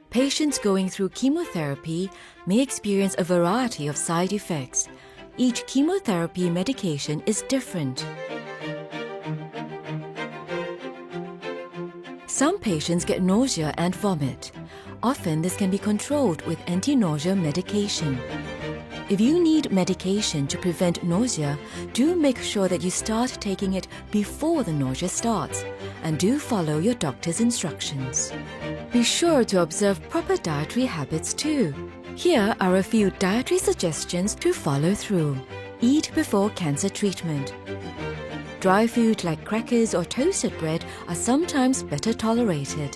Patients going through chemotherapy may experience a variety of side effects. Each chemotherapy medication is different. Some patients get nausea and vomit. Often this can be controlled with anti-nausea medication. If you need medication to prevent nausea, do make sure that you start taking it before the nausea starts, and do follow your doctor's instructions. Be sure to observe proper dietary habits too. Here are a few dietary suggestions to follow through. Eat before cancer treatment. Dry food like crackers or toasted bread are sometimes better tolerated.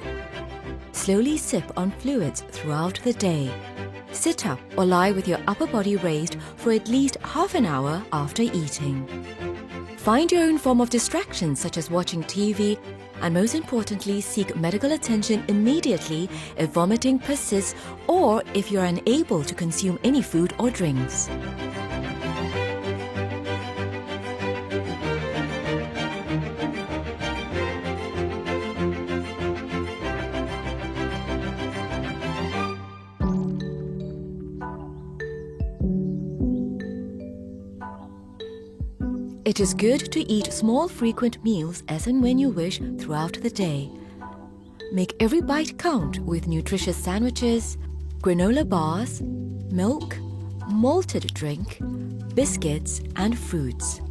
Slowly sip on fluids throughout the day. Sit up or lie with your upper body raised for at least half an hour after eating. Find your own form of distraction such as watching TV, and most importantly, seek medical attention immediately if vomiting persists or if you are unable to consume any food or drinks. It is good to eat small frequent meals as and when you wish throughout the day. Make every bite count with nutritious sandwiches, granola bars, milk, malted drink, biscuits and fruits.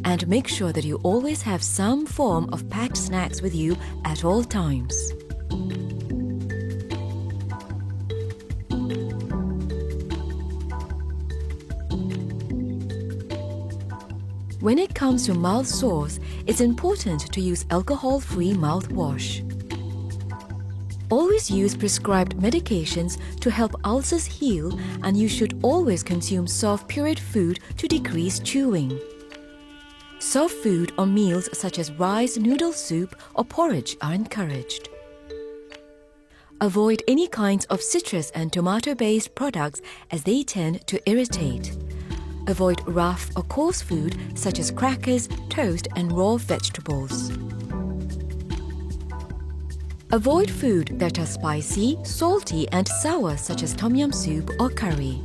And make sure that you always have some form of packed snacks with you at all times. When it comes to mouth sores, it's important to use alcohol-free mouthwash. Always use prescribed medications to help ulcers heal, and you should always consume soft pureed food to decrease chewing. Soft food or meals such as rice, noodle soup or porridge are encouraged. Avoid any kinds of citrus and tomato-based products as they tend to irritate. Avoid rough or coarse food such as crackers, toast, and raw vegetables. Avoid food that are spicy, salty, and sour such as tom yum soup or curry.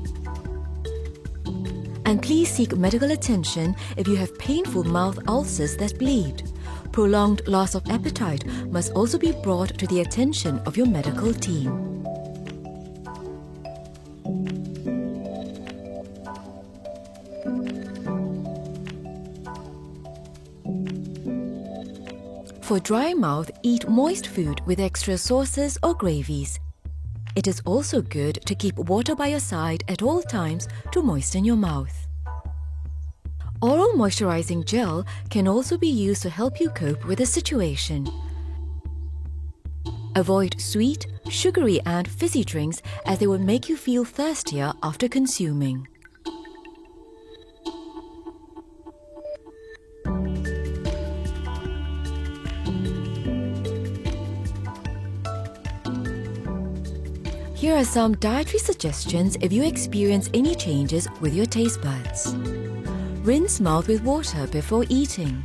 And please seek medical attention if you have painful mouth ulcers that bleed. Prolonged loss of appetite must also be brought to the attention of your medical team. For dry mouth, eat moist food with extra sauces or gravies. It is also good to keep water by your side at all times to moisten your mouth. Oral moisturizing gel can also be used to help you cope with the situation. Avoid sweet, sugary and fizzy drinks as they will make you feel thirstier after consuming. Here are some dietary suggestions if you experience any changes with your taste buds. Rinse mouth with water before eating.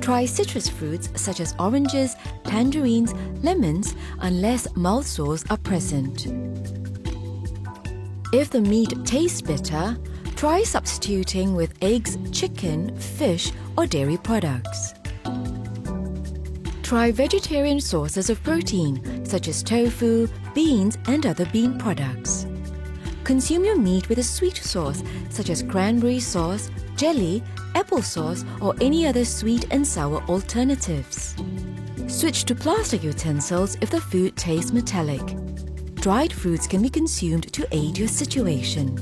Try citrus fruits such as oranges, tangerines, lemons, unless mouth sores are present. If the meat tastes bitter, try substituting with eggs, chicken, fish, or dairy products. Try vegetarian sources of protein, such as tofu, beans, and other bean products. Consume your meat with a sweet sauce, such as cranberry sauce, jelly, applesauce, or any other sweet and sour alternatives. Switch to plastic utensils if the food tastes metallic. Dried fruits can be consumed to aid your situation.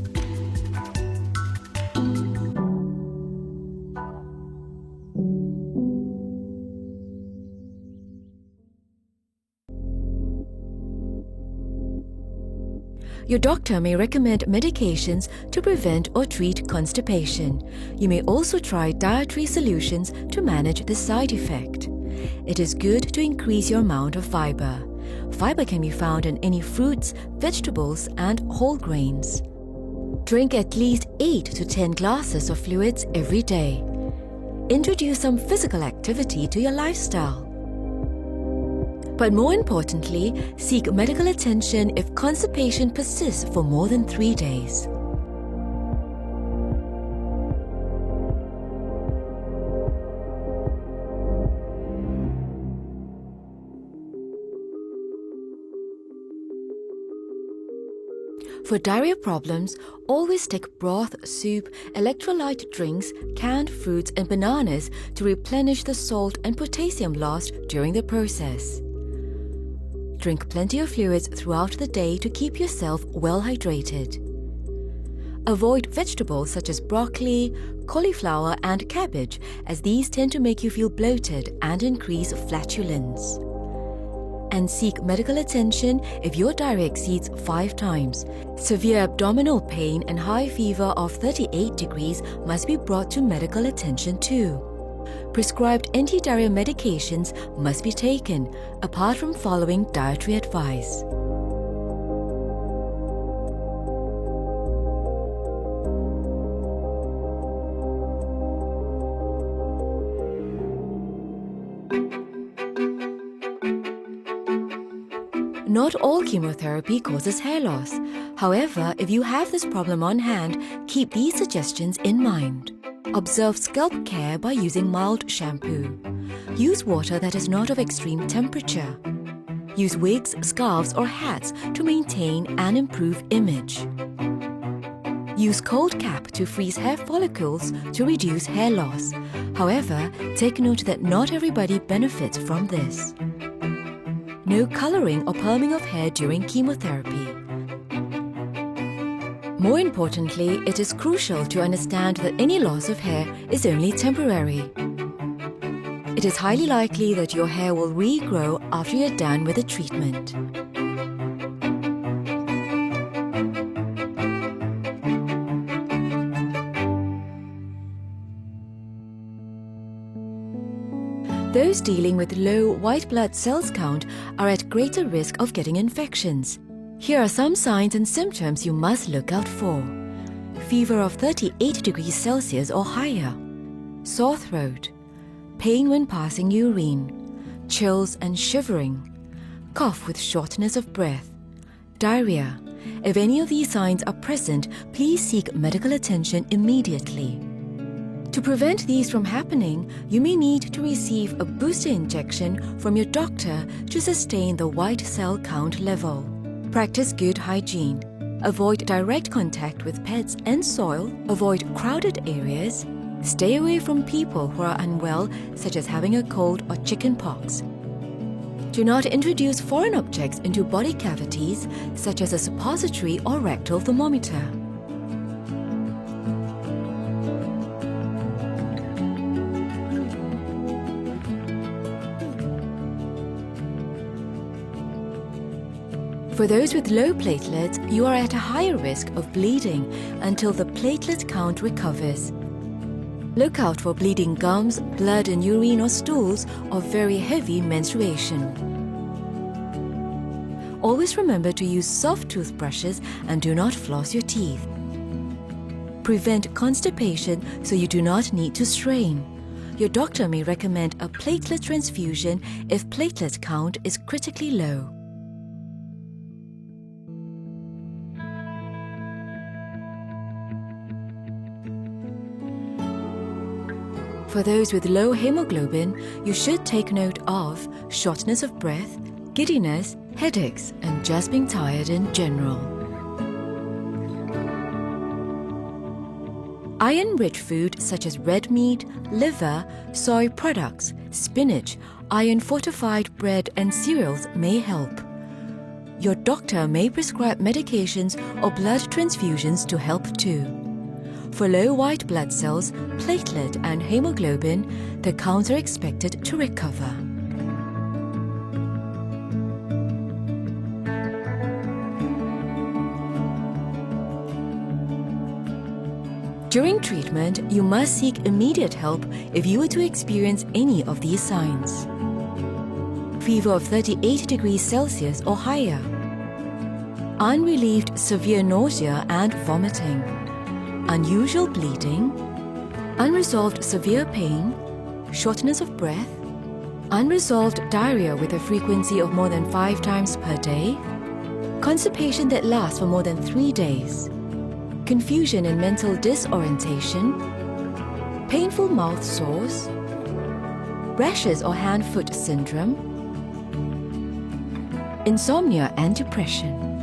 Your doctor may recommend medications to prevent or treat constipation. You may also try dietary solutions to manage the side effect. It is good to increase your amount of fiber. Fiber can be found in any fruits, vegetables, and whole grains. Drink at least 8 to 10 glasses of fluids every day. Introduce some physical activity to your lifestyle. But more importantly, seek medical attention if constipation persists for more than 3 days. For diarrhea problems, always take broth, soup, electrolyte drinks, canned fruits and bananas to replenish the salt and potassium lost during the process. Drink plenty of fluids throughout the day to keep yourself well hydrated. Avoid vegetables such as broccoli, cauliflower and cabbage, as these tend to make you feel bloated and increase flatulence. And seek medical attention if your diarrhea exceeds 5 times. Severe abdominal pain and high fever of 38 degrees must be brought to medical attention too. Prescribed anti-diarrhea medications must be taken, apart from following dietary advice. Not all chemotherapy causes hair loss. However, if you have this problem on hand, keep these suggestions in mind. Observe scalp care by using mild shampoo. Use water that is not of extreme temperature. Use wigs, scarves or hats to maintain and improve image. Use cold cap to freeze hair follicles to reduce hair loss. However, take note that not everybody benefits from this. No coloring or perming of hair during chemotherapy. More importantly, it is crucial to understand that any loss of hair is only temporary. It is highly likely that your hair will regrow after you're done with the treatment. Those dealing with low white blood cells count are at greater risk of getting infections. Here are some signs and symptoms you must look out for. Fever of 38 degrees Celsius or higher. Sore throat. Pain when passing urine. Chills and shivering. Cough with shortness of breath. Diarrhea. If any of these signs are present, please seek medical attention immediately. To prevent these from happening, you may need to receive a booster injection from your doctor to sustain the white cell count level. Practice good hygiene. Avoid direct contact with pets and soil. Avoid crowded areas. Stay away from people who are unwell, such as having a cold or chicken pox. Do not introduce foreign objects into body cavities, such as a suppository or rectal thermometer. For those with low platelets, you are at a higher risk of bleeding until the platelet count recovers. Look out for bleeding gums, blood in urine or stools, or very heavy menstruation. Always remember to use soft toothbrushes and do not floss your teeth. Prevent constipation so you do not need to strain. Your doctor may recommend a platelet transfusion if platelet count is critically low. For those with low hemoglobin, you should take note of shortness of breath, giddiness, headaches, and just being tired in general. Iron-rich food such as red meat, liver, soy products, spinach, iron-fortified bread and cereals may help. Your doctor may prescribe medications or blood transfusions to help too. For low white blood cells, platelet and hemoglobin, the counts are expected to recover. During treatment, you must seek immediate help if you were to experience any of these signs. Fever of 38 degrees Celsius or higher. Unrelieved severe nausea and vomiting. Unusual bleeding, unresolved severe pain, shortness of breath, unresolved diarrhea with a frequency of more than 5 times per day, constipation that lasts for more than 3 days, confusion and mental disorientation, painful mouth sores, rashes or hand-foot syndrome, insomnia and depression.